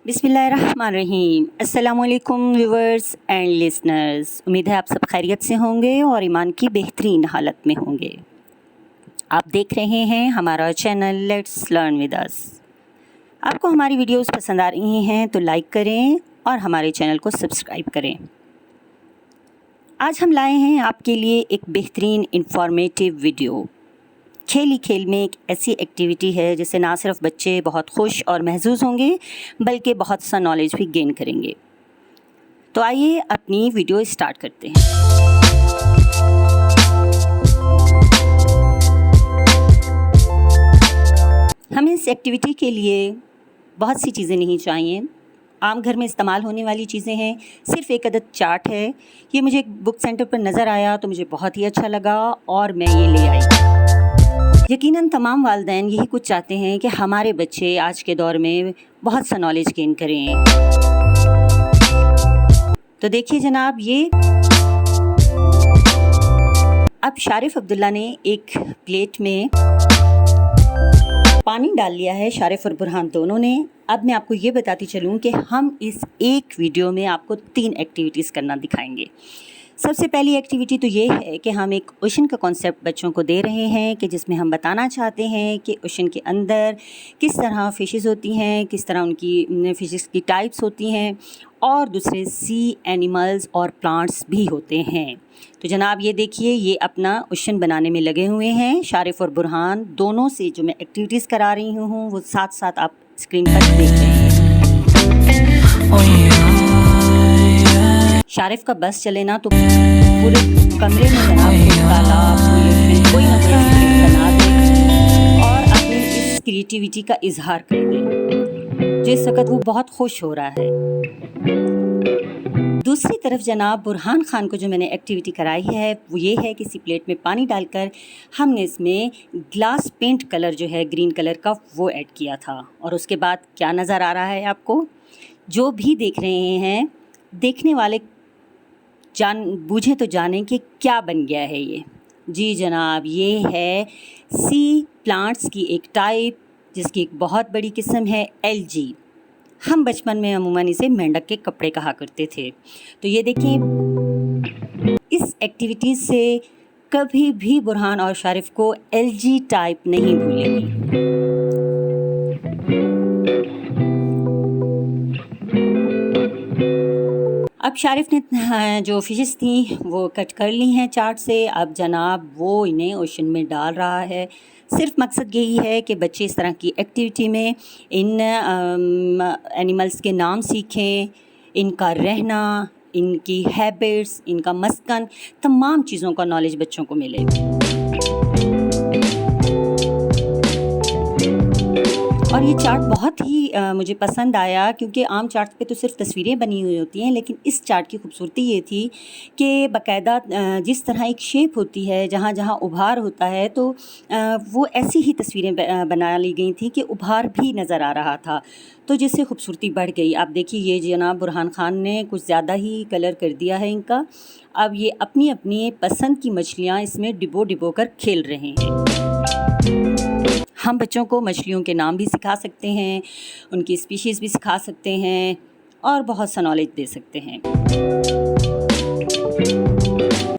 बिस्मिल्लाहिर्रहमानिर्रहीम। अस्सलामुअलैकुम viewers and listeners. उम्मीद है आप सब खैरियत से होंगे और ईमान की बेहतरीन हालत में होंगे। आप देख रहे हैं हमारा channel let's learn with us. आपको हमारी वीडियोस पसंद आ रही हैं तो लाइक करें और हमारे चैनल को सब्सक्राइब करें। आज हम लाए हैं आपके लिए एक बेहतरीन इंफॉर्मेटिव वीडियो। खेल ही खेल में एक ऐसी एक्टिविटी है जिससे ना सिर्फ बच्चे बहुत खुश और महजूज होंगे बल्कि बहुत सा नॉलेज भी गेन करेंगे। तो आइए अपनी वीडियो स्टार्ट करते हैं। हमें इस एक्टिविटी के लिए बहुत सी चीज़ें नहीं चाहिए। आम घर में इस्तेमाल होने वाली चीज़ें हैं। सिर्फ एक अदद चार्ट है। ये मुझे एक बुक सेंटर पर नज़र आया तो मुझे बहुत ही अच्छा लगा और मैं ये ले आई। यकीनन तमाम वालिदैन यही कुछ चाहते हैं कि हमारे बच्चे आज के दौर में बहुत सा नॉलेज गेन करें। तो देखिए जनाब, ये अब शारिफ अब्दुल्ला ने एक प्लेट में पानी डाल लिया है, शारिफ और बुरहान दोनों ने। अब मैं आपको ये बताती चलूँ कि हम इस एक वीडियो में आपको 3 एक्टिविटीज़ करना दिखाएंगे। सबसे पहली एक्टिविटी तो ये है कि हम एक ओशन का कॉन्सेप्ट बच्चों को दे रहे हैं कि जिसमें हम बताना चाहते हैं कि ओशन के अंदर किस तरह फ़िशेस होती हैं, किस तरह उनकी फ़िशेस की टाइप्स होती हैं और दूसरे सी एनिमल्स और प्लांट्स भी होते हैं। तो जनाब ये देखिए, ये अपना ओशन बनाने में लगे हुए हैं। शारिफ और बुरहान दोनों से जो मैं एक्टिविटीज़ करा रही हूँ वो साथ साथ आप स्क्रीन पर देख रहे हैं। शारिफ का बस चले ना तो पूरे कमरे में जनाब तालाब कोई ना कोई एक्टिविटी बना दे और अपनी इस क्रिएटिविटी का इजहार कर दे। जिस वक्त वो बहुत खुश हो रहा है। दूसरी तरफ जनाब बुरहान खान को जो मैंने एक्टिविटी कराई है वो ये है कि किसी प्लेट में पानी डालकर हमने इसमें ग्लास पेंट कलर जो है ग्रीन कलर का वो ऐड किया था। और उसके बाद क्या नज़र आ रहा है आपको? जो भी देख रहे हैं, देखने वाले जान बूझे तो जानें कि क्या बन गया है ये। जी जनाब, ये है सी प्लांट्स की एक टाइप जिसकी एक बहुत बड़ी किस्म है एलजी। हम बचपन में अमूमन इसे मेंढक के कपड़े कहा करते थे। तो ये देखिए, इस एक्टिविटी से कभी भी बुरहान और शारिफ को एलजी टाइप नहीं भूलेंगे। अब शारिफ ने जो फिशेस थी वो कट कर ली हैं चार्ट से। अब जनाब वो इन्हें ओशन में डाल रहा है। सिर्फ मकसद यही है कि बच्चे इस तरह की एक्टिविटी में इन एनिमल्स के नाम सीखें, इनका रहना, इनकी हैबिट्स, इनका मस्कन, तमाम चीज़ों का नॉलेज बच्चों को मिले। और ये चार्ट बहुत ही मुझे पसंद आया क्योंकि आम चार्ट पे तो सिर्फ तस्वीरें बनी हुई होती हैं, लेकिन इस चार्ट की खूबसूरती ये थी कि बाकायदा जिस तरह एक शेप होती है, जहाँ जहाँ उभार होता है तो वो ऐसी ही तस्वीरें बना ली गई थी कि उभार भी नज़र आ रहा था, तो जिससे खूबसूरती बढ़ गई। आप देखिए, ये जनाब बुरहान खान ने कुछ ज़्यादा ही कलर कर दिया है इनका। अब ये अपनी अपनी पसंद की मछलियाँ इसमें डिबो डिबो कर खेल रहे हैं। हम बच्चों को मछलियों के नाम भी सिखा सकते हैं, उनकी स्पीशीज़ भी सिखा सकते हैं और बहुत सा नॉलेज दे सकते हैं।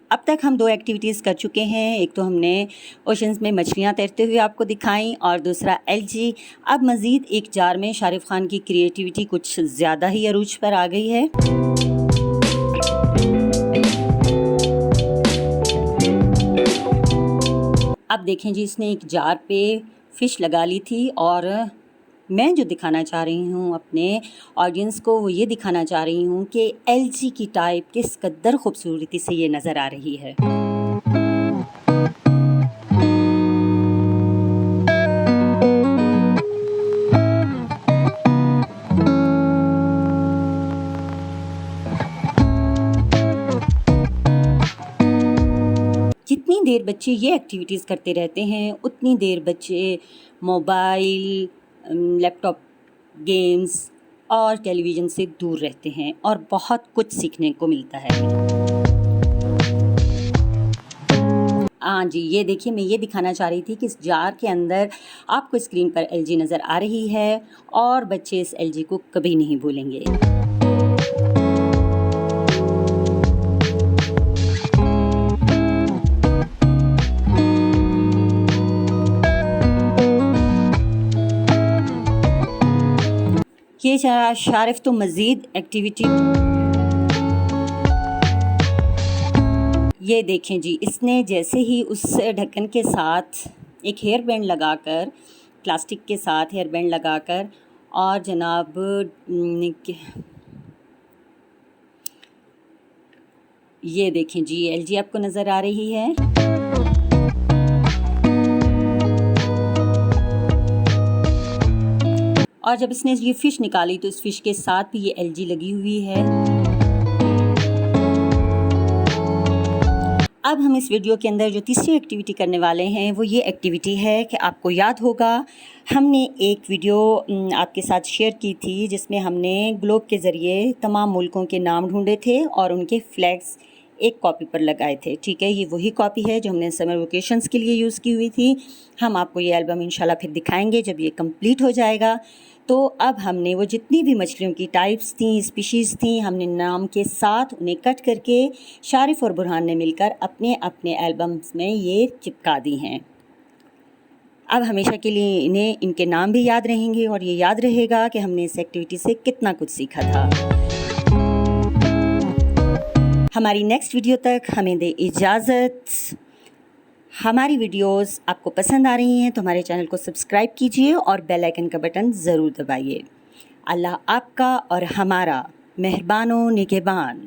अब तक हम 2 एक्टिविटीज़ कर चुके हैं। एक तो हमने ओशंस में मछलियाँ तैरते हुए आपको दिखाई और दूसरा एलजी। अब मज़ीद एक जार में शारिफ खान की क्रिएटिविटी कुछ ज़्यादा ही अरूज पर आ गई है। अब देखें जी, इसने एक जार पे फ़िश लगा ली थी और मैं जो दिखाना चाह रही हूँ अपने ऑडियंस को वो ये दिखाना चाह रही हूँ कि एलजी की टाइप किस कदर खूबसूरती से ये नज़र आ रही है। जितनी देर बच्चे ये एक्टिविटीज़ करते रहते हैं उतनी देर बच्चे मोबाइल, लैपटॉप, गेम्स और टेलीविज़न से दूर रहते हैं और बहुत कुछ सीखने को मिलता है। हाँ जी, ये देखिए, मैं ये दिखाना चाह रही थी कि इस जार के अंदर आपको स्क्रीन पर एलजी नज़र आ रही है और बच्चे इस एलजी को कभी नहीं भूलेंगे। ये शारिफ तो मज़ीद एक्टिविटी, ये देखें जी, इसने जैसे ही उस ढक्कन के साथ एक हेयर बैंड लगाकर, प्लास्टिक के साथ हेयर बैंड लगाकर, और जनाब ये देखें जी, एलजी आपको नज़र आ रही है। और जब इसने ये फ़िश निकाली तो इस फ़िश के साथ भी ये एलजी लगी हुई है। अब हम इस वीडियो के अंदर जो तीसरी एक्टिविटी करने वाले हैं वो ये एक्टिविटी है कि आपको याद होगा हमने एक वीडियो आपके साथ शेयर की थी जिसमें हमने ग्लोब के ज़रिए तमाम मुल्कों के नाम ढूंढे थे और उनके फ्लैग्स एक कॉपी पर लगाए थे। ठीक है, ये वही कॉपी है जो हमने समर वेकेशंस के लिए यूज़ की हुई थी। हम आपको ये एल्बम इंशाल्लाह फिर दिखाएंगे जब ये कंप्लीट हो जाएगा। तो अब हमने वो जितनी भी मछलियों की टाइप्स थी, स्पीशीज़ थी, हमने नाम के साथ उन्हें कट करके शारिफ और बुरहान ने मिलकर अपने अपने एल्बम्स में ये चिपका दी हैं। अब हमेशा के लिए इन्हें इनके नाम भी याद रहेंगे और ये याद रहेगा कि हमने इस एक्टिविटी से कितना कुछ सीखा था। हमारी नेक्स्ट वीडियो तक हमें दे इजाज़त। हमारी वीडियोस आपको पसंद आ रही हैं तो हमारे चैनल को सब्सक्राइब कीजिए और बेल आइकन का बटन ज़रूर दबाइए। अल्लाह आपका और हमारा मेहरबान व निगहबान।